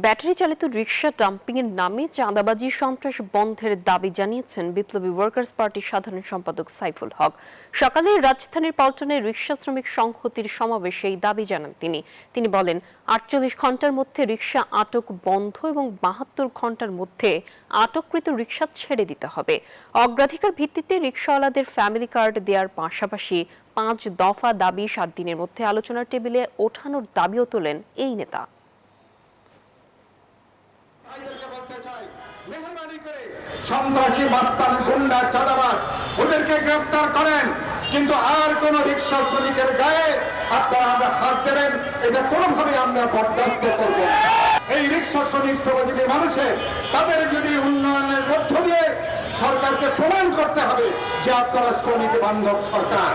Battery চালিত রিকশা ডাম্পিংয়ের নামে চাঁদাবাজি সন্ত্রাস বন্ধের দাবি জানিয়েছেন বিপ্লবী ওয়ার্কার্স পার্টির সাধারণ সম্পাদক সাইফুল হক। সকালে রাজধানীর পল্টনে রিকশা শ্রমিক সংহতির সমাবেশে এই দাবি জানান তিনি বলেন, ৪৮ ঘন্টার মধ্যে রিকশা আটক বন্ধ এবং ৭২ ঘন্টার মধ্যে আটককৃত রিকশা ছেড়ে দিতে হবে। অগ্রাধিকার ভিত্তিতে রিকশাওয়ালাদের ফ্যামিলি কার্ড দেওয়ার পাশাপাশি ৫ দফা দাবি ৭ দিনের মধ্যে আলোচনার টেবিলে ওঠানোর দাবিও তোলেন এই নেতা। মেহরবানি করে সন্ত্রাসী মাস্তান গুন্ডা চাঁদাবাজ ওদেরকে গ্রেফতার করেন, কিন্তু আর কোন রিকশা শ্রমিকের গায়ে আপনারা আমরা হাত দেবেন, এটা কোনোভাবে আমরা বরদাস্ত করব না। এই রিকশা শ্রমিক শ্রমজীবী মানুষের তাদের যদি উন্নয়নের মধ্য দিয়ে সরকারকে প্রমাণ করতে হবে যে আপনারা শ্রমিক বান্ধব সরকার।